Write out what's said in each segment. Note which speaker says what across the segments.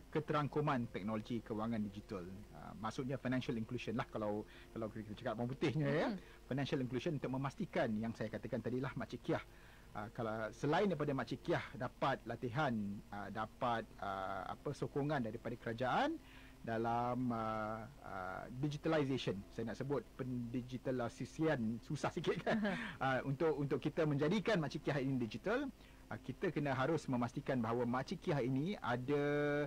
Speaker 1: keterangkuman teknologi kewangan digital. Maksudnya financial inclusion lah kalau kita cakap bawang putihnya ya. Financial inclusion untuk memastikan yang saya katakan tadilah Makcik Kiah. Kalau selain daripada Makcik Kiah dapat latihan, dapat sokongan daripada kerajaan dalam digitalization, saya nak sebut pendigitalisasian, susah sikit kan. Untuk kita menjadikan Makcik Kiah ini digital, kita kena harus memastikan bahawa Makcik Kiah ini ada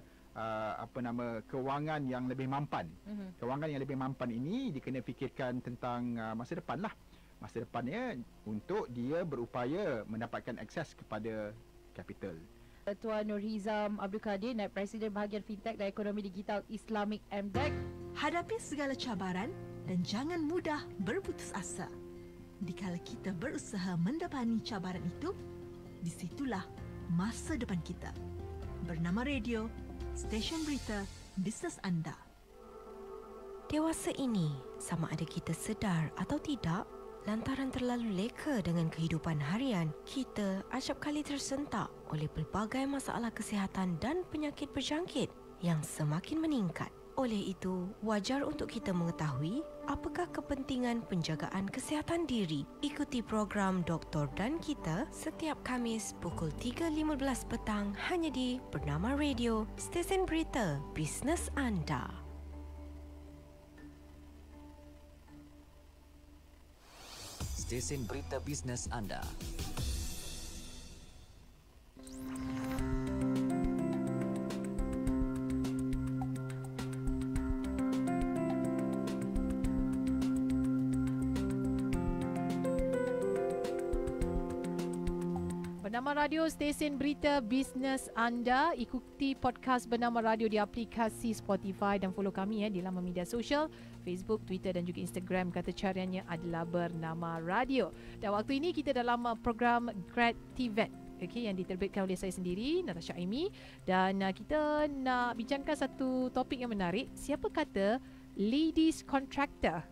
Speaker 1: kewangan yang lebih mampan. Kewangan yang lebih mampan ini dia kena fikirkan tentang masa depan lah. Masa depannya untuk dia berupaya mendapatkan akses kepada capital.
Speaker 2: Tuan Nurhizam Abdul Kadir, Naib Presiden Bahagian Fintech dan Ekonomi Digital Islamic MDEC.
Speaker 3: Hadapi segala cabaran dan jangan mudah berputus asa. Dikala kita berusaha mendapati cabaran itu, disitulah masa depan kita. Bernama Radio, stesen berita bisnes anda.
Speaker 4: Dewasa ini, sama ada kita sedar atau tidak, lantaran terlalu leka dengan kehidupan harian, kita acap kali tersentak oleh pelbagai masalah kesihatan dan penyakit berjangkit yang semakin meningkat. Oleh itu, wajar untuk kita mengetahui apakah kepentingan penjagaan kesihatan diri. Ikuti program Doktor dan Kita setiap Khamis pukul 3.15 petang hanya di Bernama Radio, stesen berita bisnes anda.
Speaker 5: Stesen berita bisnes anda.
Speaker 2: Bernama Radio, stesen berita bisnes anda. Ikuti podcast Bernama Radio di aplikasi Spotify dan follow kami di laman media sosial Facebook, Twitter dan juga Instagram. Kata cariannya adalah Bernama Radio. Dan waktu ini kita dalam program Grativet, yang diterbitkan oleh saya sendiri, Natasha Aimi, dan kita nak bincangkan satu topik yang menarik. Siapa kata ladies contractor,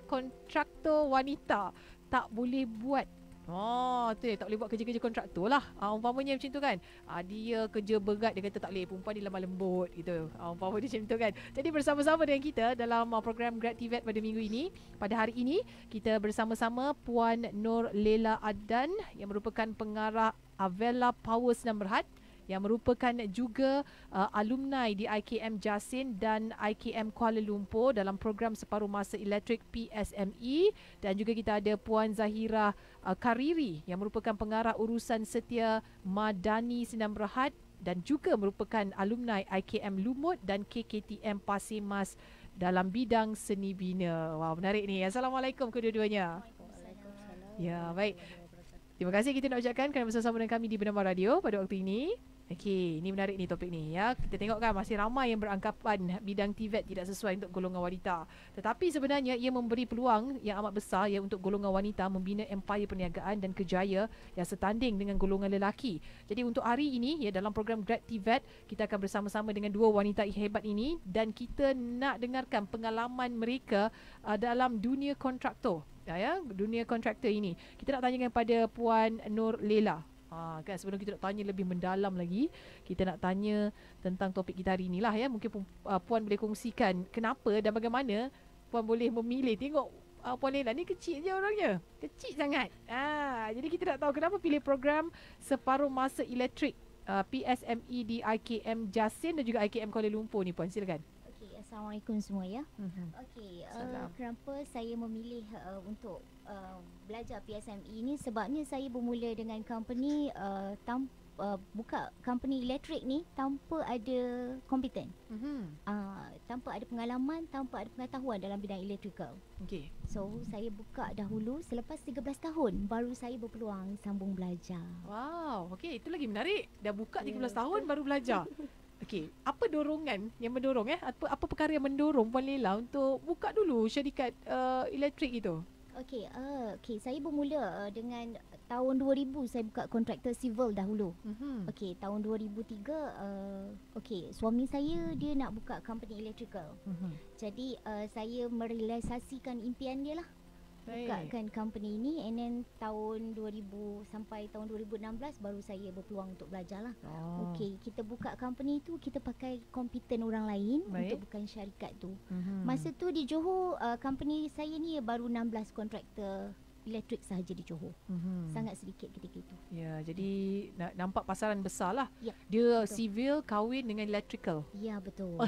Speaker 2: kontraktor wanita tak boleh buat tak boleh buat kerja-kerja kontraktor lah. Umpamanya macam tu kan. Dia kerja berat, dia kata tak boleh, perempuan dia lemah lembut gitu. Umpama dia macam tu kan. Jadi bersama-sama dengan kita dalam program Grativet pada minggu ini, pada hari ini kita bersama-sama Puan Nur Lela Adan yang merupakan pengarah Avella Powers dan Berhad, yang merupakan juga alumni di IKM Jasin dan IKM Kuala Lumpur dalam program separuh masa elektrik PSME, dan juga kita ada Puan Zahira Kariri yang merupakan pengarah urusan setia Madani Sdn Bhd dan juga merupakan alumni IKM Lumut dan KKTM Pasir Mas dalam bidang seni bina. Wah, menarik ni. Assalamualaikum kedua-duanya. Ya, baik. Terima kasih kita nak ucapkan kerana bersama dengan kami di Bernama Radio pada waktu ini. Okey, ini menarik ni topik ni ya. Kita tengok kan masih ramai yang beranggapan bidang TVET tidak sesuai untuk golongan wanita. Tetapi sebenarnya ia memberi peluang yang amat besar ya untuk golongan wanita membina empayar perniagaan dan kerjaya yang setanding dengan golongan lelaki. Jadi untuk hari ini ya, dalam program Grad TVET kita akan bersama-sama dengan dua wanita hebat ini dan kita nak dengarkan pengalaman mereka dalam dunia kontraktor. Dunia kontraktor ini. Kita nak tanyakan pada Puan Nur Lela. Kan sebelum kita nak tanya lebih mendalam lagi, kita nak tanya tentang topik kita hari inilah ya. Mungkin Puan boleh kongsikan kenapa dan bagaimana Puan boleh memilih. Tengok Puan Lela ni kecil je orangnya. Kecil sangat. Jadi kita nak tahu kenapa pilih program separuh masa elektrik PSME di IKM Jasin dan juga IKM Kuala Lumpur ni, Puan. Silakan.
Speaker 6: Assalamualaikum semua ya. Okey, kenapa saya memilih untuk belajar PSME ini, sebabnya saya bermula dengan company buka company elektrik ni tanpa ada kompeten. Tanpa ada pengalaman, tanpa ada pengetahuan dalam bidang electrical.
Speaker 2: Okey.
Speaker 6: So saya buka dahulu, selepas 13 tahun baru saya berpeluang sambung belajar.
Speaker 2: Wow, okey, itu lagi menarik. Dah buka 13 tahun baru belajar. Okey, apa dorongan yang mendorong apa perkara yang mendorong Puan Lela untuk buka dulu syarikat elektrik itu?
Speaker 6: Okey, saya bermula dengan tahun 2000 saya buka kontraktor civil dahulu. Okey, tahun 2003 suami saya dia nak buka company electrical. Jadi saya merealisasikan impian dia lah. bukakan company ni, and then tahun 2000 sampai tahun 2016 baru saya berpeluang untuk belajar lah. Okey, kita buka company tu, kita pakai kompeten orang lain untuk bukan syarikat tu. Masa tu di Johor, company saya ni baru 16 kontraktor elektrik sahaja di Johor. Sangat sedikit ketika itu.
Speaker 2: Ya, jadi nampak pasaran besar lah.
Speaker 6: Ya,
Speaker 2: Dia
Speaker 6: betul.
Speaker 2: civil kahwin dengan electrical.
Speaker 6: Ya, betul.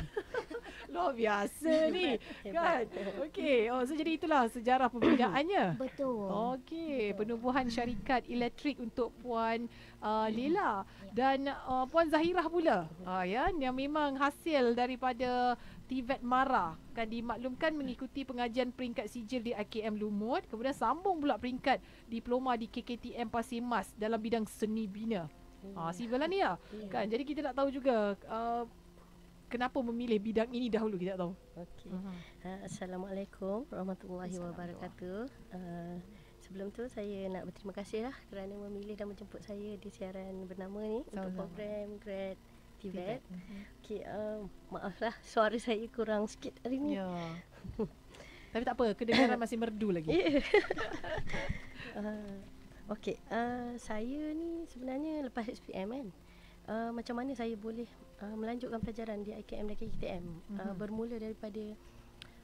Speaker 2: Luar biasa ni. Kan? Okey. So jadi itulah sejarah pembinaannya.
Speaker 6: Betul.
Speaker 2: Okey, penubuhan syarikat elektrik untuk Puan Lela dan Puan Zahirah pula. Ya, yang memang hasil daripada TVET MARA, kan dimaklumkan mengikuti pengajian peringkat sijil di IKM Lumut, kemudian sambung pula peringkat diploma di KKTM Pasir Mas dalam bidang seni bina. Civil lah ni lah. Kan, jadi kita nak tahu juga kenapa memilih bidang ini dahulu, kita tak tahu.
Speaker 7: Okey. Assalamualaikum warahmatullahi wabarakatuh. Sebelum tu saya nak berterima kasih lah kerana memilih dan menjemput saya di siaran bernama ni untuk program Grad TVET. Okey, maaflah suara saya kurang sikit hari ni.
Speaker 2: Ya. Tapi tak apa, kedengaran masih merdu lagi.
Speaker 7: Okey, saya ni sebenarnya lepas SPM kan. Macam mana saya boleh melanjutkan pelajaran di IKM dan KKTM. Bermula daripada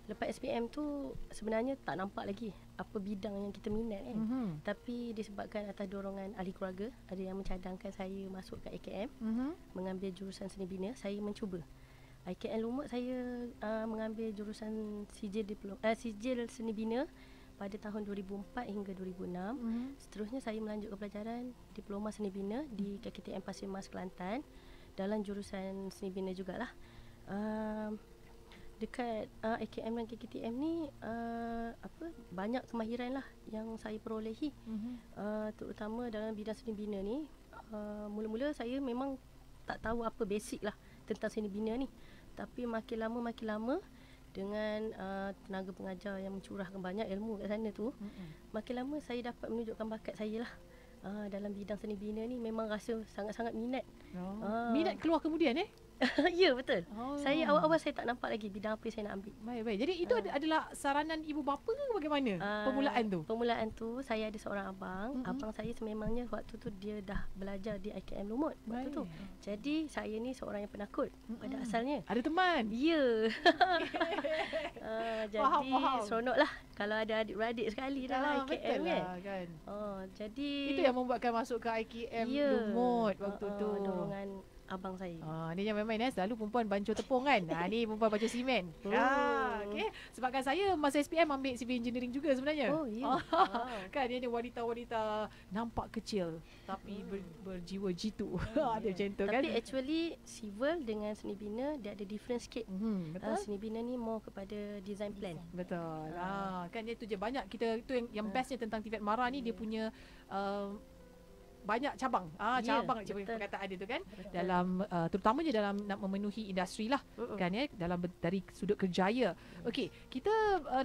Speaker 7: lepas SPM tu sebenarnya tak nampak lagi apa bidang yang kita minat kan. Tapi disebabkan atas dorongan ahli keluarga, ada yang mencadangkan saya masuk ke IKM, mengambil jurusan seni bina. Saya mencuba. IKM Lumut saya mengambil jurusan sijil seni bina pada tahun 2004 hingga 2006. Seterusnya saya melanjutkan pelajaran diploma seni bina di KKTM Pasir Mas Kelantan dalam jurusan seni bina jugalah. Dekat IKM dan KKTM ni banyak kemahiran lah yang saya perolehi. Terutama dalam bidang seni bina ni. Mula-mula saya memang tak tahu apa basic lah tentang seni bina ni. Tapi makin lama dengan tenaga pengajar yang mencurahkan banyak ilmu kat sana tu, makin lama saya dapat menunjukkan bakat saya lah. Dalam bidang seni bina ni memang rasa sangat-sangat minat.
Speaker 2: Minat keluar kemudian
Speaker 7: Ya, betul. Saya awal-awal saya tak nampak lagi bidang apa yang saya nak ambil.
Speaker 2: Baik. Jadi itu adalah saranan ibu bapa ke bagaimana permulaan tu?
Speaker 7: Permulaan tu saya ada seorang abang. Abang saya sememangnya waktu tu dia dah belajar di IKM Lumut waktu tu. Jadi saya ni seorang yang penakut pada asalnya.
Speaker 2: Ada teman?
Speaker 7: Ya. Jadi seronok lah kalau ada adik-beradik sekali dalam IKM kan. Jadi
Speaker 2: itu yang membuatkan masuk ke IKM Lumut waktu tu.
Speaker 7: Dorongan abang saya.
Speaker 2: Ni yang memang selalu perempuan bancur tepung kan. Ni perempuan bancur simen. Okey. Sebabkan saya masa SPM ambil civil engineering juga sebenarnya.
Speaker 7: Oh, ya.
Speaker 2: Kan dia ni wanita-wanita nampak kecil tapi berjiwa jitu. Ada macam tu kan.
Speaker 7: Tapi actually civil dengan seni bina dia ada difference sikit.
Speaker 2: Betul.
Speaker 7: Seni bina ni more kepada design plan.
Speaker 2: Betul. Kan dia tu je banyak kita tu yang bestnya tentang TVET MARA ni dia punya banyak cabang. Cabang perkataan dia tu kan. Betul. Dalam terutamanya dalam nak memenuhi industri lah. Kan dalam dari sudut kerjaya. Okey, kita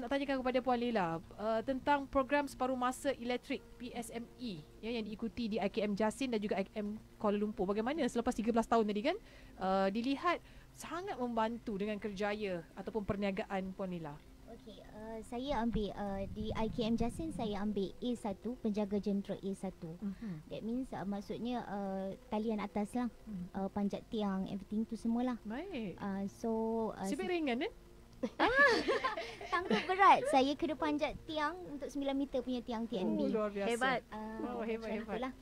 Speaker 2: nak tanyakan kepada Puan Lela tentang program separuh masa elektrik PSME yang diikuti di IKM Jasin dan juga IKM Kuala Lumpur. Bagaimana selepas 13 tahun tadi kan dilihat sangat membantu dengan kerjaya ataupun perniagaan Puan Lela.
Speaker 6: Okey, saya ambil di IKM Jasin saya ambil A1, penjaga jentera A1. That means maksudnya talian atas lah, panjat tiang, everything tu semualah.
Speaker 2: Baik.
Speaker 6: Sebab
Speaker 2: ringan
Speaker 6: tangga berat. Saya kena panjat tiang untuk 9 meter punya tiang TNB.
Speaker 2: Luar biasa.
Speaker 7: Hebat.
Speaker 2: Hebat.
Speaker 6: Lah.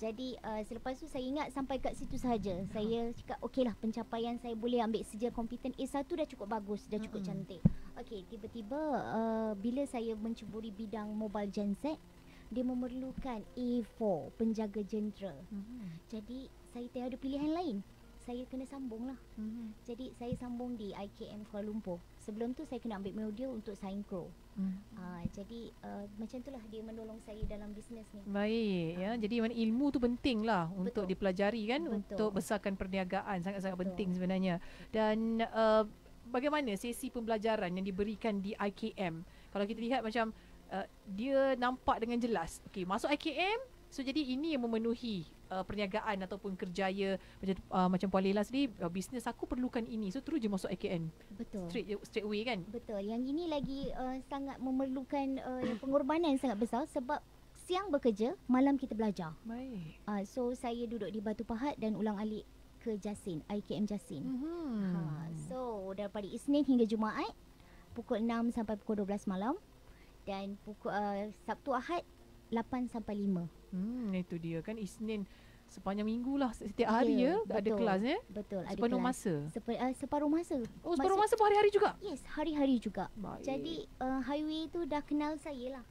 Speaker 6: Jadi selepas tu saya ingat sampai kat situ sahaja. Saya cakap okeylah, pencapaian saya boleh ambil sijil kompeten A1 dah cukup bagus, dah cukup cantik. Okey, tiba-tiba bila saya mencuburi bidang mobile genset, dia memerlukan A4, penjaga jentera. Jadi saya tiada pilihan lain. Saya kena sambung lah. Jadi saya sambung di IKM Kuala Lumpur. Sebelum tu saya kena ambil modul untuk Synchro. Jadi macam itulah dia menolong saya dalam bisnes ni.
Speaker 2: Baik ya. Jadi ilmu tu penting lah untuk dipelajari kan.
Speaker 6: Betul.
Speaker 2: Untuk besarkan perniagaan. Sangat-sangat penting sebenarnya. Dan bagaimana sesi pembelajaran yang diberikan di IKM? Kalau kita lihat macam dia nampak dengan jelas. Okey, masuk IKM So jadi ini yang memenuhi perniagaan ataupun kerjaya macam Puan Leila sendiri, bisnes aku perlukan ini. So terus je masuk IKM.
Speaker 6: Betul.
Speaker 2: Straight away kan?
Speaker 6: Betul. Yang ini lagi sangat memerlukan pengorbanan sangat besar sebab siang bekerja, malam kita belajar.
Speaker 2: Baik.
Speaker 6: So saya duduk di Batu Pahat dan ulang-alik ke Jasin, IKM Jasin. So daripada Isnin hingga Jumaat pukul 6 sampai pukul 12 malam dan pukul Sabtu Ahad 8 sampai 5.
Speaker 2: Itu dia kan, Isnin sepanjang minggu lah, setiap hari ada kelas
Speaker 6: Betul, ada
Speaker 2: sepenuh
Speaker 6: kelas.
Speaker 2: masa.
Speaker 6: Separuh masa.
Speaker 2: Oh, separuh masa pun hari-hari juga?
Speaker 6: Yes, hari-hari juga.
Speaker 2: Baik.
Speaker 6: Jadi highway tu dah kenal saya lah.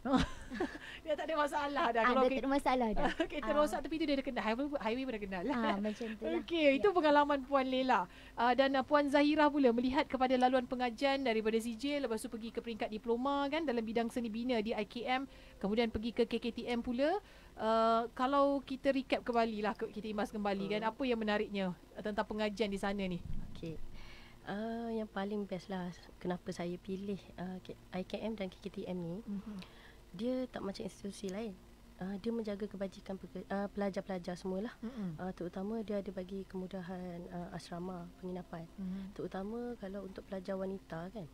Speaker 2: Dia tak ada masalah dah.
Speaker 6: Dah tak ada masalah dah.
Speaker 2: Kereta rosak tepi tu dia dah kenal. Highway pun dah kenal lah.
Speaker 6: Macam tu lah.
Speaker 2: Okey, itu pengalaman Puan Leila. Dan Puan Zahira pula melihat kepada laluan pengajian daripada CJ, lepas tu pergi ke peringkat diploma kan dalam bidang seni bina di IKM, kemudian pergi ke KKTM pula. Kalau kita recap kembali lah, kita imbas kembali kan, apa yang menariknya tentang pengajian di sana ni?
Speaker 7: Okey. Yang paling best lah kenapa saya pilih IKM dan KKTM ni, dia tak macam institusi lain. Dia menjaga kebajikan pelajar-pelajar semualah. Terutama dia ada bagi kemudahan asrama penginapan. Terutama kalau untuk pelajar wanita kan,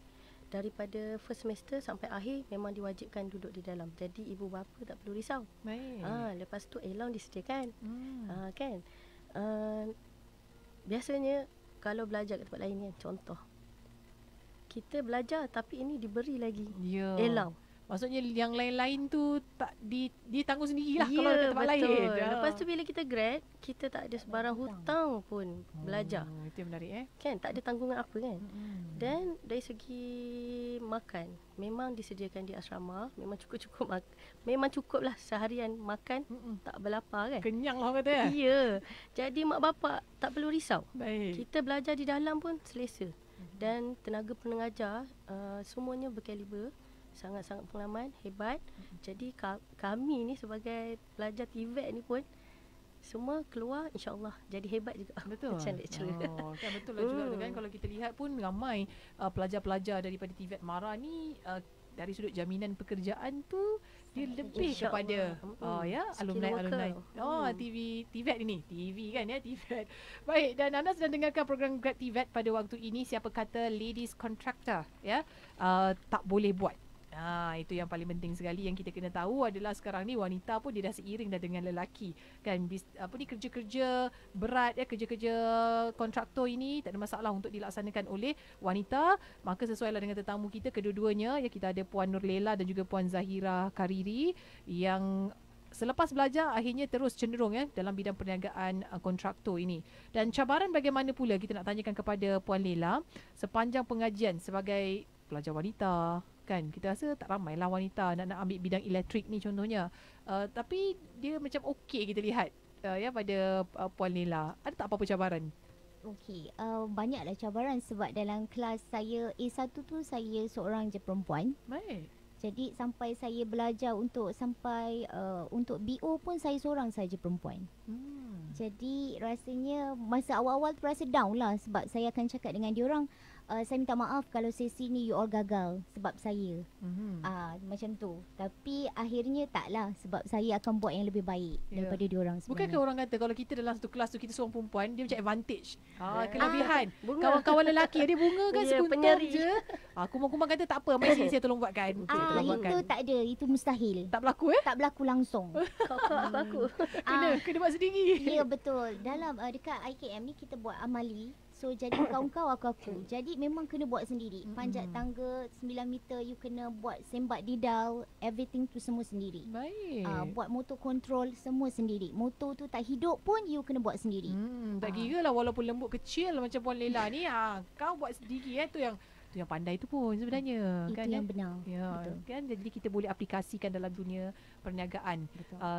Speaker 7: daripada first semester sampai akhir memang diwajibkan duduk di dalam. Jadi ibu bapa tak perlu risau.
Speaker 2: Baik.
Speaker 7: Lepas tu allowance disediakan. Kan. Biasanya kalau belajar kat tempat lain kan, contoh kita belajar tapi ini diberi lagi allowance.
Speaker 2: Maksudnya yang lain-lain tu tak ditanggung sendirilah kalau
Speaker 7: Ya,
Speaker 2: dekat tempat lain.
Speaker 7: Lepas tu bila kita grad, kita tak ada sebarang hutang pun belajar.
Speaker 2: Itu yang menarik
Speaker 7: Kan, tak ada tanggungan apa kan. Dan dari segi makan, memang disediakan di asrama, memang cukup-cukup memang cukup lah seharian makan, tak berlapar kan.
Speaker 2: Kenyang lah kata
Speaker 7: Ya. Jadi mak bapak tak perlu risau.
Speaker 2: Baik.
Speaker 7: Kita belajar di dalam pun selesa. Dan tenaga pengajar semuanya berkaliber, sangat-sangat pengalaman, hebat. Jadi kami ni sebagai pelajar TVET ni pun semua keluar insya-Allah jadi hebat juga.
Speaker 2: Betul.
Speaker 7: Macam lecturer.
Speaker 2: Kan betul lah juga tu kan, kalau kita lihat pun ramai pelajar-pelajar daripada TVET Mara ni dari sudut jaminan pekerjaan tu dia lebih kepada alumni. TVET ini. TV kan TVET. Baik, dan anda sedang dengarkan program Grad TVET pada waktu ini. Siapa kata ladies contractor tak boleh buat. Itu yang paling penting sekali yang kita kena tahu adalah sekarang ni wanita pun dia dah seiring dah dengan lelaki kan. Kerja-kerja berat kerja-kerja kontraktor ini tak ada masalah untuk dilaksanakan oleh wanita. Maka sesuailah dengan tetamu kita kedua-duanya kita ada Puan Nur Leila dan juga Puan Zahira Kariri yang selepas belajar akhirnya terus cenderung dalam bidang perniagaan kontraktor ini. Dan cabaran bagaimana pula kita nak tanyakan kepada Puan Leila sepanjang pengajian sebagai pelajar wanita kan, kita rasa tak ramailah wanita nak ambil bidang elektrik ni contohnya. Tapi dia macam okey kita lihat pada Puan Leila. Ada tak apa-apa cabaran?
Speaker 6: Okey, banyaklah cabaran sebab dalam kelas saya A1 tu saya seorang je perempuan.
Speaker 2: Baik.
Speaker 6: Jadi sampai saya belajar untuk BO pun saya seorang saja perempuan. Jadi rasanya masa awal-awal tu rasa down lah sebab saya akan cakap dengan diorang, saya minta maaf kalau sesi ni you all gagal sebab saya. Macam tu. Tapi akhirnya taklah sebab saya akan buat yang lebih baik daripada diorang sebenarnya.
Speaker 2: Bukankah orang kata kalau kita dalam satu kelas tu kita seorang perempuan, dia macam advantage. Kelebihan. Kawan-kawan lelaki dia bunga kan sekuntum je. Kumang-kumang kata tak apa, mari sini saya tolong buatkan.
Speaker 6: Itu tak ada, itu mustahil.
Speaker 2: Tak berlaku
Speaker 6: Tak berlaku langsung.
Speaker 7: Aku.
Speaker 2: Kena buat sendiri.
Speaker 6: Ya betul. Dalam dekat IKM ni kita buat amali. So jadi kau aku. Jadi memang kena buat sendiri. Panjat tangga 9 meter you kena buat sembat didal, everything tu semua sendiri.
Speaker 2: Baik.
Speaker 6: Buat motor control semua sendiri. Motor tu tak hidup pun you kena buat sendiri.
Speaker 2: Tak kira lah walaupun lembut kecil macam Puan Leila ni kau buat sendiri tu yang pandai tu pun sebenarnya.
Speaker 6: Itu
Speaker 2: kan,
Speaker 6: yang benar.
Speaker 2: Betul. Kan, jadi kita boleh aplikasikan dalam dunia perniagaan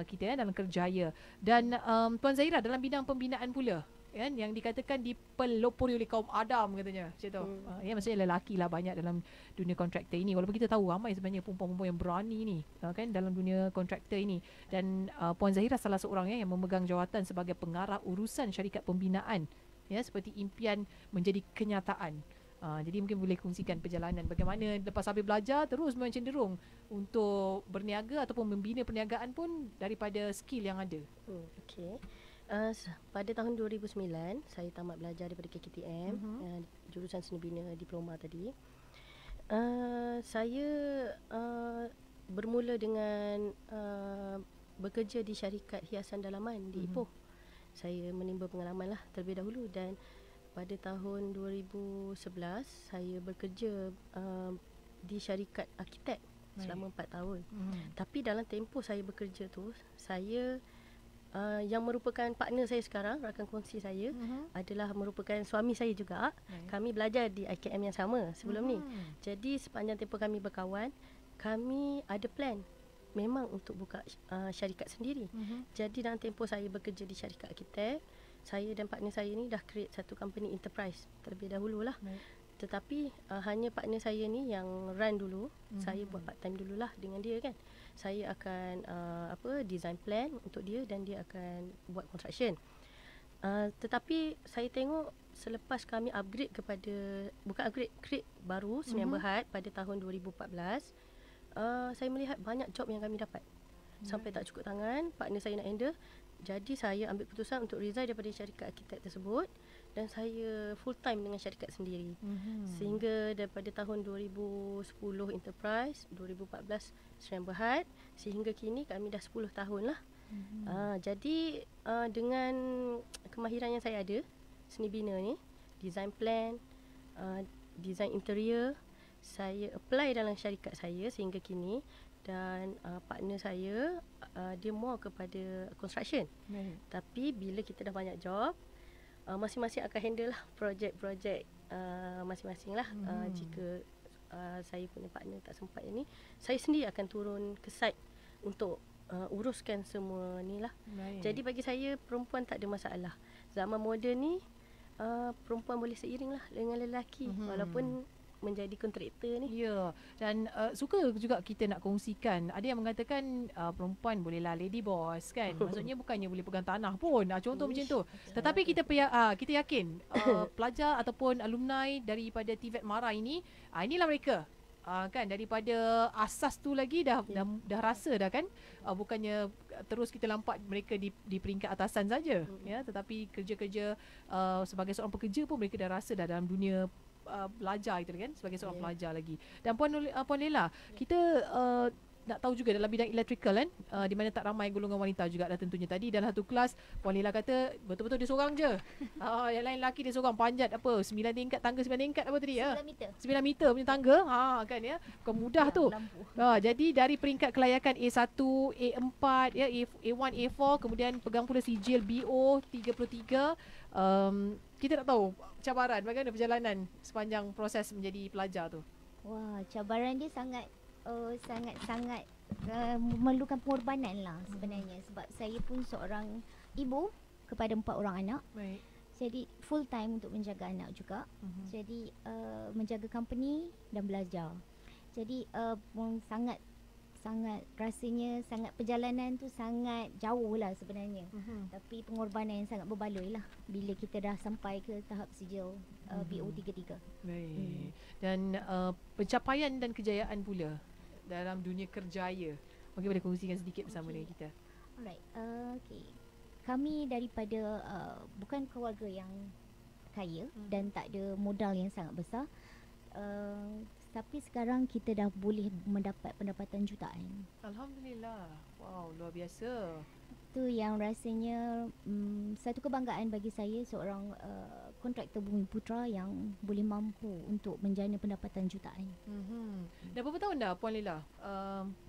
Speaker 2: kita dalam kerjaya. Dan Puan Zahira dalam bidang pembinaan pula kan, yang dikatakan dipelopori oleh kaum Adam katanya macam tu. Maksudnya lelaki lah banyak dalam dunia kontraktor ini, walaupun kita tahu ramai sebenarnya perempuan-perempuan yang berani ni kan dalam dunia kontraktor ini. Dan Puan Zahira salah seorang yang memegang jawatan sebagai pengarah urusan syarikat pembinaan seperti impian menjadi kenyataan. Jadi mungkin boleh kongsikan perjalanan bagaimana lepas habis belajar terus cenderung untuk berniaga ataupun membina perniagaan pun daripada skill yang ada.
Speaker 7: Okey. Pada tahun 2009 saya tamat belajar daripada KKTM, jurusan seni bina diploma tadi. Saya bermula dengan bekerja di syarikat hiasan dalaman di Ipoh. Saya menimba pengalaman lah terlebih dahulu, dan pada tahun 2011 saya bekerja di syarikat arkitek selama 4 tahun. Tapi dalam tempoh saya bekerja tu, saya yang merupakan partner saya sekarang, rakan kongsi saya adalah merupakan suami saya juga. Kami belajar di IKM yang sama sebelum ni. Jadi sepanjang tempoh kami berkawan, kami ada plan memang untuk buka syarikat sendiri. Jadi dalam tempoh saya bekerja di syarikat arkitek, saya dan partner saya ni dah create satu company enterprise terlebih dahulu lah. Tetapi hanya partner saya ni yang run dulu. Saya buat part time dululah dengan dia kan. Saya akan design plan untuk dia dan dia akan buat construction. Tetapi saya tengok selepas kami upgrade kepada, bukan upgrade, create baru Semen Berhad pada tahun 2014, saya melihat banyak job yang kami dapat. Sampai tak cukup tangan, partner saya nak handle. Jadi saya ambil keputusan untuk resign daripada syarikat arkitek tersebut dan saya full time dengan syarikat sendiri. Sehingga daripada tahun 2010 enterprise, 2014 Semen Berhad, sehingga kini kami dah 10 tahun lah. Jadi dengan kemahiran yang saya ada, seni bina ni, design plan, design interior, saya apply dalam syarikat saya sehingga kini. Dan partner saya dia more kepada construction. Tapi bila kita dah banyak job, masing-masing akan handle lah projek-projek masing-masing lah. Jika saya punya partner tak sempat ni, saya sendiri akan turun ke site untuk uruskan semua ni lah. Jadi bagi saya, perempuan tak ada masalah. Zaman moden ni perempuan boleh seiring lah dengan lelaki, walaupun menjadi kontraktor ni.
Speaker 2: Ya, dan suka juga kita nak kongsikan. Ada yang mengatakan perempuan bolehlah lady boss kan. Maksudnya bukannya boleh pegang tanah pun. Contoh macam tu. Tetapi kita yakin pelajar ataupun alumni daripada TVET Mara ini, inilah mereka. Kan daripada asas tu lagi dah rasa dah kan, bukannya terus kita nampak mereka di peringkat atasan saja ya, tetapi kerja-kerja sebagai seorang pekerja pun mereka dah rasa dah dalam dunia belajar itu kan, sebagai seorang pelajar lagi. Dan Puan Lela, kita nak tahu juga dalam bidang electrical kan, di mana tak ramai golongan wanita juga dah tentunya. Tadi dalam satu kelas Puan Lela kata betul-betul dia seorang je. Yang lain lelaki dia seorang panjat apa 9 tingkat, tangga 9 tingkat apa tadi ya? 9 meter punya tangga. Kan ya. Bukan mudah tu. Jadi dari peringkat kelayakan A1, A4 ya, A1, A4, kemudian pegang pula sijil BO 33. Kita nak tahu cabaran, bagaimana perjalanan sepanjang proses menjadi pelajar tu?
Speaker 6: Wah, cabaran dia sangat memerlukan pengorbanan lah sebenarnya. Sebab saya pun seorang ibu kepada 4 orang anak.
Speaker 2: Baik.
Speaker 6: Jadi full time untuk menjaga anak juga. Jadi menjaga company dan belajar. Jadi sangat rasanya perjalanan tu sangat jauh lah sebenarnya. Tapi pengorbanan yang sangat berbaloi lah bila kita dah sampai ke tahap sijil BO33.
Speaker 2: Baik. Dan pencapaian dan kejayaan pula dalam dunia kerjaya, mungkin boleh kongsikan sedikit bersama dengan kita.
Speaker 6: Alright, okay. Kami daripada bukan keluarga yang kaya dan tak ada modal yang sangat besar. Tapi sekarang kita dah boleh mendapat pendapatan jutaan.
Speaker 2: Alhamdulillah. Wow, luar biasa.
Speaker 6: Itu yang rasanya satu kebanggaan bagi saya, seorang kontraktor Bumi Putra yang boleh mampu untuk menjana pendapatan jutaan.
Speaker 2: Dah berapa tahun dah Puan Lela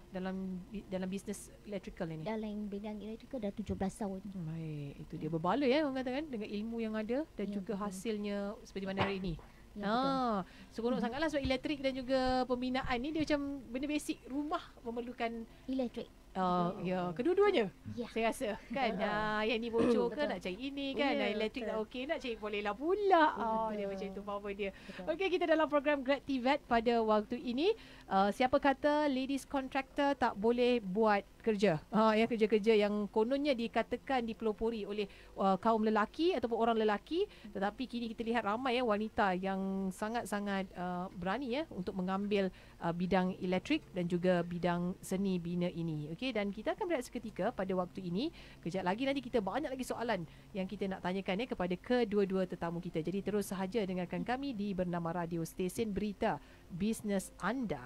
Speaker 2: dalam bisnes electrical ini?
Speaker 6: Dalam bidang electrical dah 17 tahun. Baik,
Speaker 2: itu dia berbaloi orang kata kan, dengan ilmu yang ada dan juga hasilnya seperti mana hari ini. Seronok sangatlah sebab elektrik dan juga pembinaan ni dia macam benda basic rumah memerlukan
Speaker 6: elektrik.
Speaker 2: Ya, kedua-duanya. Saya rasa kan. Yang ni bocor ke nak cari ini kan. Elektrik tak okey nak cari Puan Lela pula. Dia macam itu power dia. Okey, kita dalam program Grad TVET pada waktu ini. Siapa kata ladies contractor tak boleh buat kerja. Kerja-kerja yang kononnya dikatakan dipelopori oleh kaum lelaki ataupun orang lelaki, tetapi kini kita lihat ramai wanita yang sangat-sangat berani untuk mengambil bidang elektrik dan juga bidang seni bina ini. Okey, dan kita akan berehat seketika pada waktu ini. Kejap lagi nanti kita banyak lagi soalan yang kita nak tanyakan kepada kedua-dua tetamu kita. Jadi terus sahaja dengarkan kami di Bernama Radio, stesen berita bisnes anda.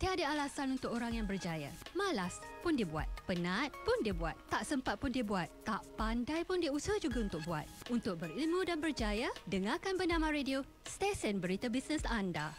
Speaker 8: Tiada alasan untuk orang yang berjaya. Malas pun dia buat. Penat pun dia buat. Tak sempat pun dia buat. Tak pandai pun dia usaha juga untuk buat. Untuk berilmu dan berjaya, dengarkan Bernama Radio, stesen berita bisnes anda.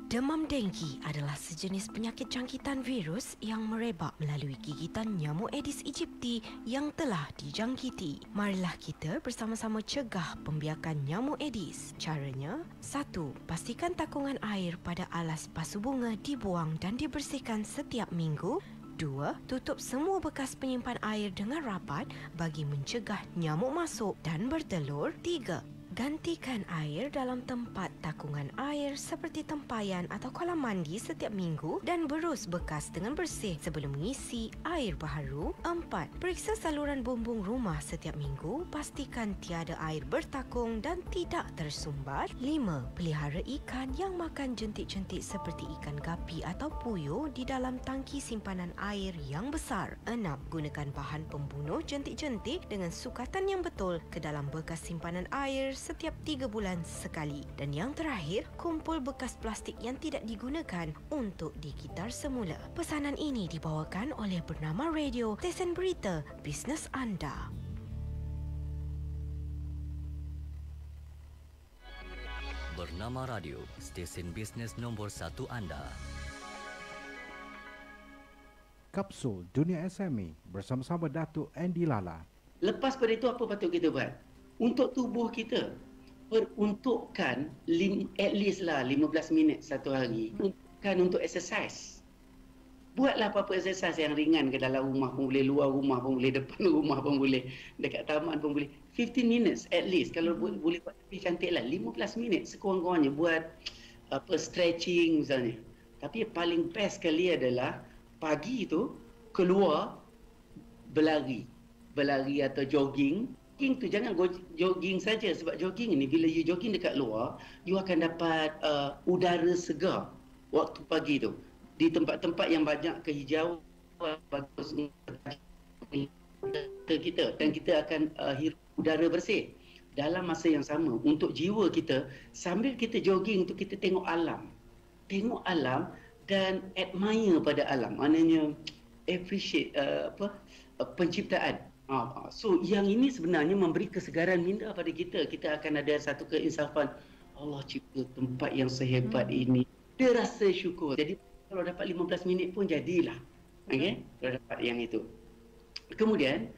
Speaker 4: Demam denggi adalah sejenis penyakit jangkitan virus yang merebak melalui gigitan nyamuk Aedes aegypti yang telah dijangkiti. Marilah kita bersama-sama cegah pembiakan nyamuk Aedes. Caranya, 1. Pastikan takungan air pada alas pasu bunga dibuang dan dibersihkan setiap minggu. 2. Tutup semua bekas penyimpan air dengan rapat bagi mencegah nyamuk masuk dan bertelur. 3. Gantikan air dalam tempat takungan air seperti tempayan atau kolam mandi setiap minggu dan berus bekas dengan bersih sebelum mengisi air baharu. 4. Periksa saluran bumbung rumah setiap minggu, pastikan tiada air bertakung dan tidak tersumbat. 5. Pelihara ikan yang makan jentik-jentik seperti ikan gapi atau puyuh di dalam tangki simpanan air yang besar. 6. Gunakan bahan pembunuh jentik-jentik dengan sukatan yang betul ke dalam bekas simpanan air setiap 3 bulan sekali. Dan yang terakhir, kumpul bekas plastik yang tidak digunakan untuk digitar semula. Pesanan ini dibawakan oleh Bernama Radio, stesen berita bisnes anda.
Speaker 5: Bernama Radio, stesen bisnes nombor 1 anda.
Speaker 9: Kapsul Dunia SME bersama-sama Datuk Andy Lala.
Speaker 10: Lepas pada itu apa patut kita buat? Untuk tubuh kita, peruntukkan at least lah 15 minit satu hari. Peruntukkan untuk exercise. Buatlah apa-apa exercise yang ringan ke dalam rumah pun boleh, luar rumah pun boleh, depan rumah pun boleh, dekat taman pun boleh. 15 minutes at least. Kalau boleh buat lebih cantik lah. 15 minit sekurang-kurangnya buat stretching misalnya. Tapi yang paling best sekali adalah pagi tu keluar berlari atau jogging. Jogging tu jangan jogging saja, sebab jogging ni bila you jogging dekat luar, you akan dapat udara segar waktu pagi tu. Di tempat-tempat yang banyak kehijauan bagus kita, dan kita akan hirup udara bersih. Dalam masa yang sama, untuk jiwa kita, sambil kita jogging tu kita tengok alam. Tengok alam dan admire pada alam. Maknanya appreciate penciptaan. So yang ini sebenarnya memberi kesegaran minda pada kita. Kita akan ada satu keinsafan, Allah cipta tempat yang sehebat ini. Dia rasa syukur. Jadi kalau dapat 15 minit pun jadilah. Okey, kalau dapat yang itu. Kemudian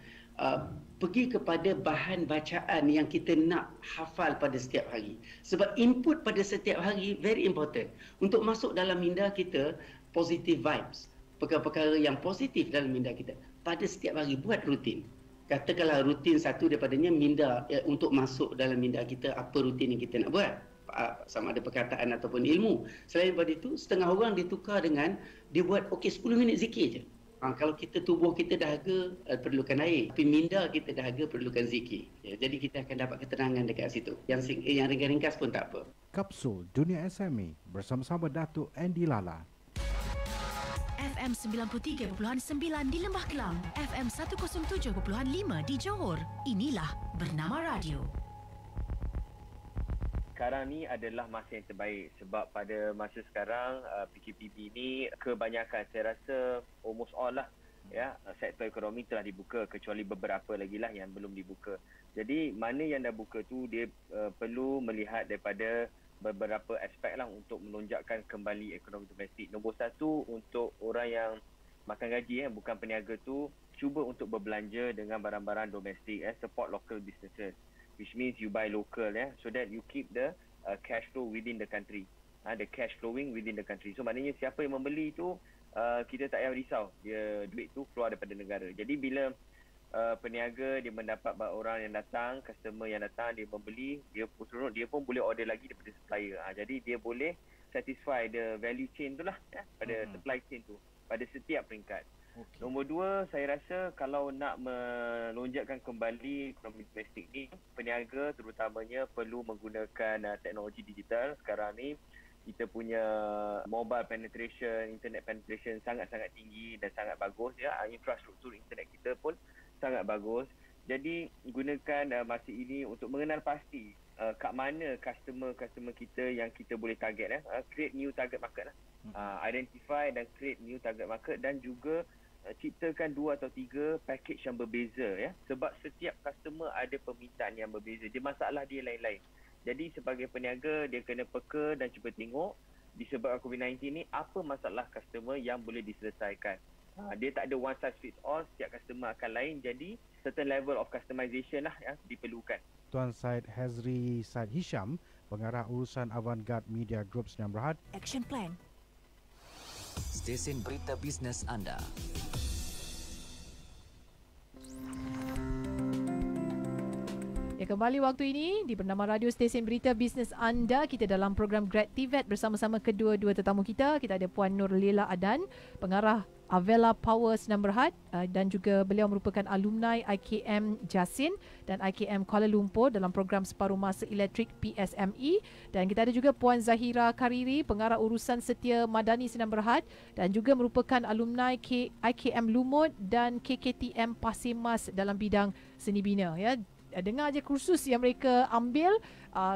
Speaker 10: pergi kepada bahan bacaan yang kita nak hafal pada setiap hari. Sebab input pada setiap hari very important. Untuk masuk dalam minda kita, positive vibes. Perkara-perkara yang positif dalam minda kita. Pada setiap hari buat rutin. Katakanlah rutin satu daripadanya minda, untuk masuk dalam minda kita apa rutin yang kita nak buat. Sama ada perkataan ataupun ilmu. Selain daripada itu, setengah orang ditukar dengan dia buat 10 minit zikir je. Kalau kita tubuh kita dahaga, perlukan air. Tapi minda kita dahaga, perlukan zikir. Jadi kita akan dapat ketenangan dekat situ. Yang ringkas pun tak apa.
Speaker 9: Kapsul Dunia SME bersama-sama Datuk Andy Lala.
Speaker 11: FM 93.9 di Lembah Kelang, FM 107.5 di Johor. Inilah Bernama Radio.
Speaker 12: Sekarang ni adalah masa yang terbaik sebab pada masa sekarang PKPB ni kebanyakan, saya rasa almost all lah, sektor ekonomi telah dibuka, kecuali beberapa lagi lah yang belum dibuka. Jadi mana yang dah buka tu dia perlu melihat daripada beberapa aspek lah untuk melonjakkan kembali ekonomi domestik. Nombor satu, untuk orang yang makan gaji bukan peniaga tu, cuba untuk berbelanja dengan barang-barang domestik, support local businesses, which means you buy local, so that you keep the cash flow within the country, the cash flowing within the country. So maknanya siapa yang membeli tu kita tak payah risau dia duit tu keluar daripada negara. Jadi bila peniaga dia mendapat orang yang datang, customer yang datang, dia membeli, dia pun boleh order lagi daripada supplier. Jadi dia boleh satisfy the value chain tu lah pada supply chain tu pada setiap peringkat. Okay. Nombor 2, saya rasa kalau nak melonjakkan kembali ekonomi domestik ni, peniaga terutamanya perlu menggunakan teknologi digital. Sekarang ni kita punya mobile penetration, internet penetration sangat-sangat tinggi dan sangat bagus ya. Infrastruktur internet kita pun sangat bagus. Jadi gunakan masa ini untuk mengenal pasti kat mana customer kita yang kita boleh target create new target market lah. Identify dan create new target market dan juga ciptakan 2 atau 3 package yang berbeza ya. Sebab setiap customer ada permintaan yang berbeza. Dia masalah dia lain-lain. Jadi sebagai peniaga dia kena peka dan cuba tengok disebabkan COVID-19 ni apa masalah customer yang boleh diselesaikan. Dia tak ada one size fits all, setiap customer akan lain. Jadi certain level of customization lah yang diperlukan.
Speaker 9: Tuan Syed Hazri Syed Hisham, pengarah urusan Avantgarde Media Group Sdn Bhd.
Speaker 11: Action Plan.
Speaker 5: Stesen berita bisnes anda.
Speaker 2: Ya, kembali waktu ini di bernama Radio Stesen Berita Bisnes Anda. Kita dalam program Grad TVET bersama-sama kedua-dua tetamu kita. Kita ada Puan Nur Lela Adan, pengarah Avella Power Sdn Bhd, dan juga beliau merupakan alumni IKM Jasin dan IKM Kuala Lumpur dalam program separuh masa elektrik PSME. Dan kita ada juga Puan Zahira Kariri, pengarah urusan setia Madani Sdn Bhd dan juga merupakan alumni IKM Lumut dan KKTM Pasir Mas dalam bidang seni bina ya. Dengar je kursus yang mereka ambil.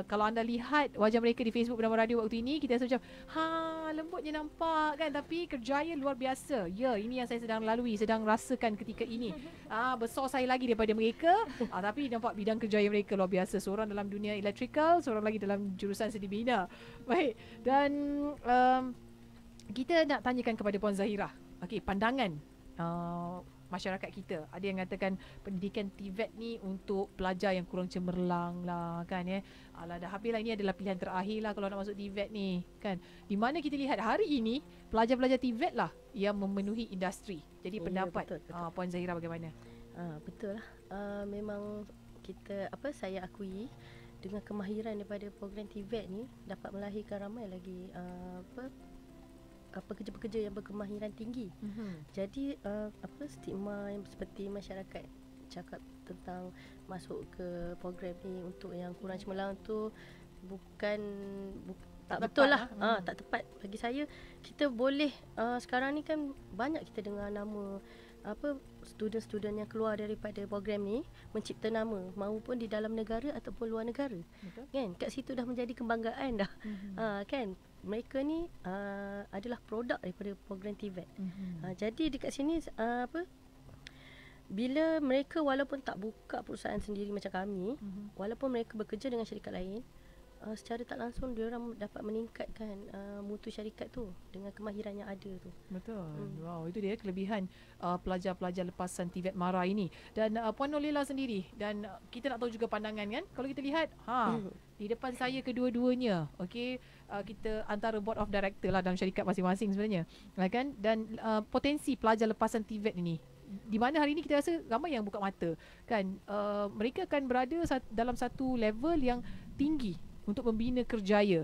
Speaker 2: Kalau anda lihat wajah mereka di Facebook bernama Radio waktu ini, kita rasa macam lembut je nampak kan, tapi kerjaya luar biasa. Ya, ini yang saya sedang lalui, sedang rasakan ketika ini. Besar saya lagi daripada mereka, tapi nampak bidang kerjaya mereka luar biasa. Seorang dalam dunia electrical, seorang lagi dalam jurusan seni bina. Baik, dan kita nak tanyakan kepada Puan Zahira, okey, pandangan masyarakat kita. Ada yang katakan pendidikan TVET ni untuk pelajar yang kurang cemerlang lah kan ya. Alah, dah habis lah, ini adalah pilihan terakhir lah kalau nak masuk TVET ni kan. Di mana kita lihat hari ini pelajar-pelajar TVET lah yang memenuhi industri. Jadi pendapat betul. Puan Zahira bagaimana?
Speaker 7: Betul lah. Memang kita saya akui dengan kemahiran daripada program TVET ni dapat melahirkan ramai lagi pekerja-pekerja yang berkemahiran tinggi. Jadi stigma yang seperti masyarakat cakap tentang masuk ke program ni untuk yang kurang cemerlang tu tak betul lah. Tak tepat bagi saya. Kita boleh sekarang ni kan banyak kita dengar nama student-student yang keluar daripada program ni mencipta nama maupun di dalam negara ataupun luar negara. Betul. Kan kat situ dah menjadi kebanggaan dah. Kan mereka ni adalah produk daripada program TVET. Jadi dekat sini bila mereka walaupun tak buka perusahaan sendiri macam kami, walaupun mereka bekerja dengan syarikat lain, secara tak langsung dia orang dapat meningkatkan mutu syarikat tu dengan kemahiran yang ada tu. Betul.
Speaker 2: Wow, itu dia kelebihan pelajar-pelajar lepasan TVET MARA ini. Dan Puan Nur Lela sendiri, dan kita nak tahu juga pandangan kan. Kalau kita lihat di depan saya kedua-duanya, okey, kita antara board of director lah dalam syarikat masing-masing sebenarnya, kan. Dan potensi pelajar lepasan TVET ini, di mana hari ini kita rasa ramai yang buka mata kan. Mereka akan berada dalam satu level yang tinggi untuk membina kerjaya.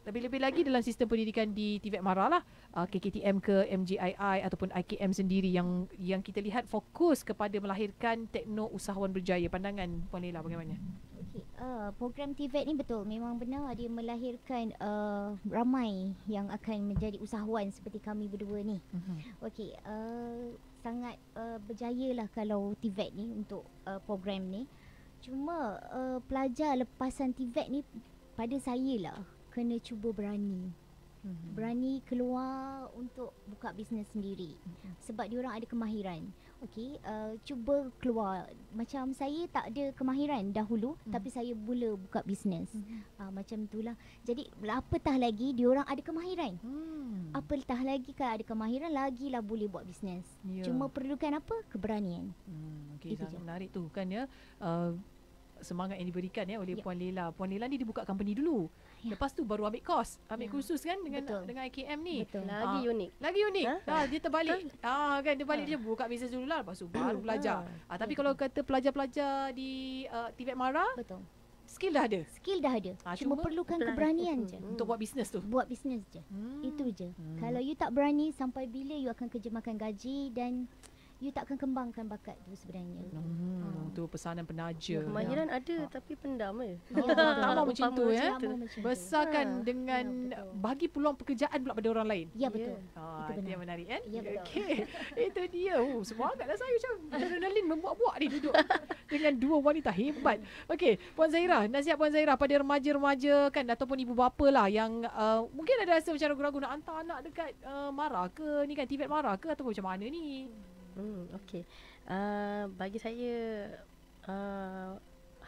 Speaker 2: Lebih-lebih lagi dalam sistem pendidikan di TVET MARA lah, KKTM ke MJII ataupun IKM sendiri yang kita lihat fokus kepada melahirkan tekno usahawan berjaya. Pandangan Puan Lela bagaimana?
Speaker 6: Okay, program TVET ni betul, memang benar dia melahirkan ramai yang akan menjadi usahawan seperti kami berdua ni. Okey, sangat berjaya lah kalau TVET ni untuk program ni. Cuma pelajar lepasan TVET ni pada saya lah kena cuba berani. Berani keluar untuk buka bisnes sendiri. Sebab diorang ada kemahiran. Okey, cuba keluar. Macam saya tak ada kemahiran dahulu, tapi saya mula buka bisnes. Macam itulah. Jadi apatah lagi diorang ada kemahiran. Apatah lagi kalau ada kemahiran lagilah boleh buat bisnes. Cuma perlukan apa? Keberanian.
Speaker 2: Okey, sangat menarik tu kan ya. Semangat yang diberikan ya oleh Puan Lela. Puan Lela ni dia buka company dulu. Lepas tu baru ambil kos, ambil kursus kan dengan IKM ni.
Speaker 7: Lagi unik.
Speaker 2: Lagi unik. Dia terbalik. Kan dia balik dia buka bisnes dulu lah, lepas tu baru belajar. Tapi kalau kata pelajar-pelajar di TVET Mara,
Speaker 6: betul.
Speaker 2: Skill dah ada.
Speaker 6: Cuma perlukan keberanian je.
Speaker 2: Untuk buat bisnes tu.
Speaker 6: Buat bisnes je. Itu je. Kalau you tak berani, sampai bila you akan kerja makan gaji dan you tak akan kembangkan bakat tu sebenarnya.
Speaker 2: Tu pesanan penaja.
Speaker 7: Kemahiran ada tapi pendam je.
Speaker 2: Lama macam tu ya. Besarkan dengan bagi peluang pekerjaan pula pada orang lain.
Speaker 6: Ya betul.
Speaker 2: Itu yang menarik kan?
Speaker 6: Ya betul.
Speaker 2: Okey. Itu dia. Semangatlah saya macam adrenalin membuak-buak ni duduk dengan dua wanita hebat. Okey, Puan Zahira, nasihat Puan Zahira pada remaja-remaja kan ataupun ibu bapa lah yang mungkin ada rasa macam ragu-ragu nak hantar anak dekat Mara ke ni kan, TVET Mara ke ataupun macam mana ni?
Speaker 7: Okey. Bagi saya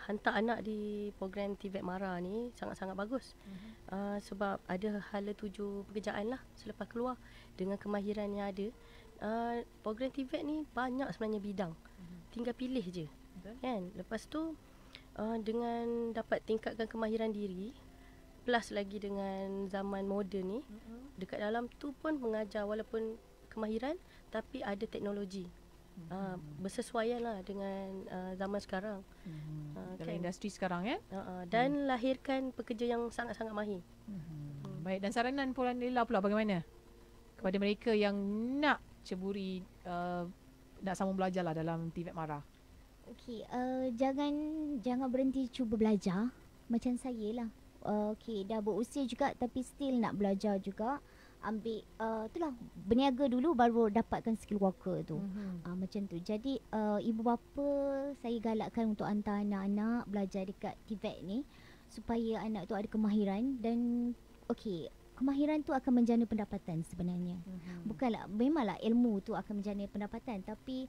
Speaker 7: hantar anak di program TVET Mara ni sangat-sangat bagus. Sebab ada hala tuju pekerjaan lah selepas keluar dengan kemahiran yang ada. Program TVET ni banyak sebenarnya bidang. Tinggal pilih je. Kan? Lepas tu dengan dapat tingkatkan kemahiran diri plus lagi dengan zaman moden ni, dekat dalam tu pun mengajar walaupun kemahiran tapi ada teknologi. Bersesuaian lah dengan zaman sekarang.
Speaker 2: Dalam industri sekarang ya.
Speaker 7: Dan lahirkan pekerja yang sangat-sangat mahir.
Speaker 2: Baik, dan saranan Puan Leila pula bagaimana kepada mereka yang nak ceburi nak sambung belajar lah dalam TVET Mara?
Speaker 6: Okey, jangan berhenti cuba belajar macam saya lah. Okey, dah berusia juga tapi still nak belajar juga. Ambil itulah, berniaga dulu baru dapatkan skill worker tu. Macam tu. Jadi ibu bapa saya galakkan untuk hantar anak-anak belajar dekat TVET ni supaya anak tu ada kemahiran dan okey, kemahiran tu akan menjana pendapatan sebenarnya. Bukanlah memanglah ilmu tu akan menjana pendapatan, tapi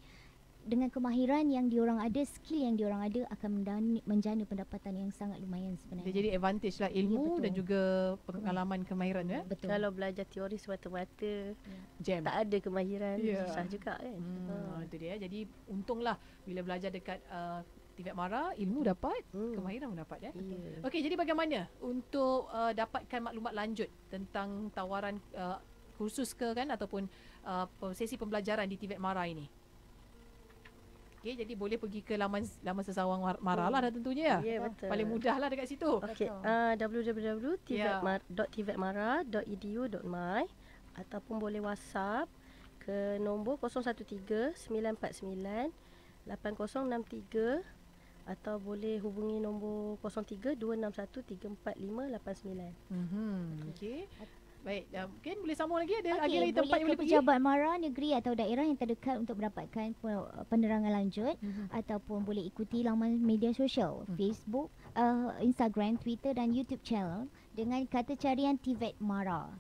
Speaker 6: dengan kemahiran yang diorang ada, skill yang diorang ada akan menjana pendapatan yang sangat lumayan sebenarnya.
Speaker 2: Dia jadi advantage lah ilmu dan juga pengalaman kemahiran ya.
Speaker 6: Betul.
Speaker 7: Kalau belajar teori semata-mata tak ada kemahiran, susah juga kan.
Speaker 2: Itu dia. Jadi untunglah bila belajar dekat TVET Mara, ilmu dapat, kemahiran pun dapat ya. Okey, jadi bagaimana untuk dapatkan maklumat lanjut tentang tawaran kursus ke kan ataupun sesi pembelajaran di TVET Mara ini? Okay, jadi boleh pergi ke laman sesawang Mara lah dah tentunya ya.
Speaker 7: Ya, betul.
Speaker 2: Paling mudah lah dekat situ.
Speaker 7: Okey, www.tvetmara.edu.my ataupun boleh WhatsApp ke nombor 011-949-8063 atau boleh hubungi nombor 03-261-34589.
Speaker 2: Okey. Baik, mungkin boleh sambung lagi ada
Speaker 6: lagi tempat yang boleh pergi. Pejabat Mara negeri atau daerah yang terdekat untuk mendapatkan penerangan lanjut ataupun boleh ikuti laman media sosial Facebook, Instagram, Twitter dan YouTube channel dengan kata carian TVET Mara.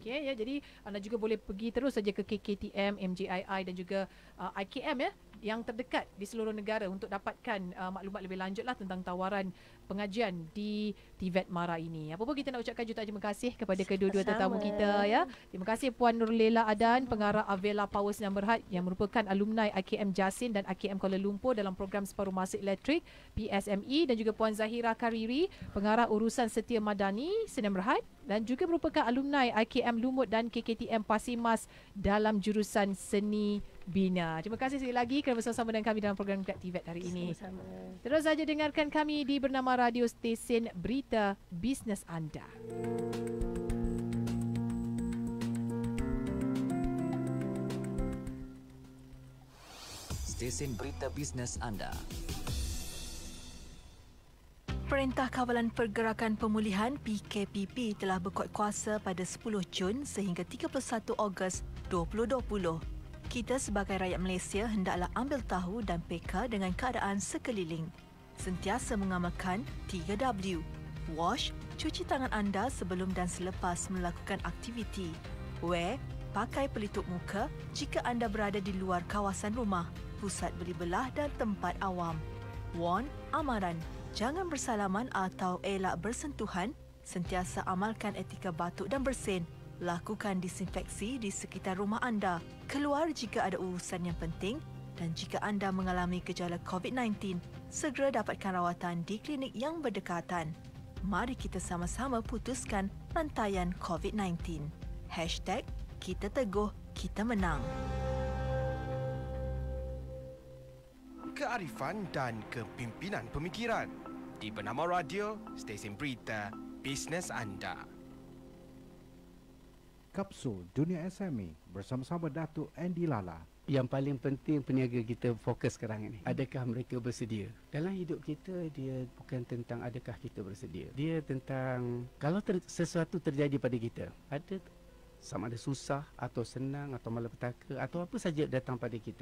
Speaker 2: Okey ya, jadi anda juga boleh pergi terus saja ke KKTM, MJII dan juga IKM ya yang terdekat di seluruh negara untuk dapatkan maklumat lebih lanjut lah tentang tawaran pengajian di TVET Mara ini. Apa pun kita nak ucapkan jutaan terima kasih kepada kedua-dua tetamu kita ya. Terima kasih Puan Nur Leila Adan, pengarah Avela Power Sinar Berhad yang merupakan alumni IKM Jasin dan IKM Kuala Lumpur dalam program separuh masa elektrik PSME, dan juga Puan Zahira Kariri, pengarah urusan setia madani Sinar Berhad dan juga merupakan alumni IKM Lumut dan KKTM Pasimas dalam jurusan seni bina. Terima kasih sekali lagi kerana bersama-sama dengan kami dalam program TVET hari ini.
Speaker 7: Sama-sama.
Speaker 2: Terus saja dengarkan kami di Bernama Radio, stesen berita bisnes anda.
Speaker 5: Stesen berita bisnes anda.
Speaker 3: Perintah Kawalan Pergerakan Pemulihan PKPP telah berkuat kuasa pada 10 Jun sehingga 31 Ogos 2020. Kita sebagai rakyat Malaysia hendaklah ambil tahu dan peka dengan keadaan sekeliling. Sentiasa mengamalkan 3W. Wash, cuci tangan anda sebelum dan selepas melakukan aktiviti. Wear, pakai pelitup muka jika anda berada di luar kawasan rumah, pusat beli belah dan tempat awam. Warn, amaran, jangan bersalaman atau elak bersentuhan. Sentiasa amalkan etika batuk dan bersin. Lakukan disinfeksi di sekitar rumah anda. Keluar jika ada urusan yang penting, dan jika anda mengalami gejala COVID-19, segera dapatkan rawatan di klinik yang berdekatan. Mari kita sama-sama putuskan rantaian COVID-19. #Kita Teguh, Kita Menang.
Speaker 13: Kearifan dan kepimpinan pemikiran di Bernama Radio, stesen berita bisnes anda.
Speaker 9: Kapsul Dunia SME bersama-sama Datuk Andy Lala.
Speaker 14: Yang paling penting peniaga kita fokus sekarang ini. Adakah mereka bersedia? Dalam hidup kita, dia bukan tentang adakah kita bersedia. Dia tentang kalau sesuatu terjadi pada kita, ada sama ada susah atau senang atau malapetaka atau apa saja datang pada kita.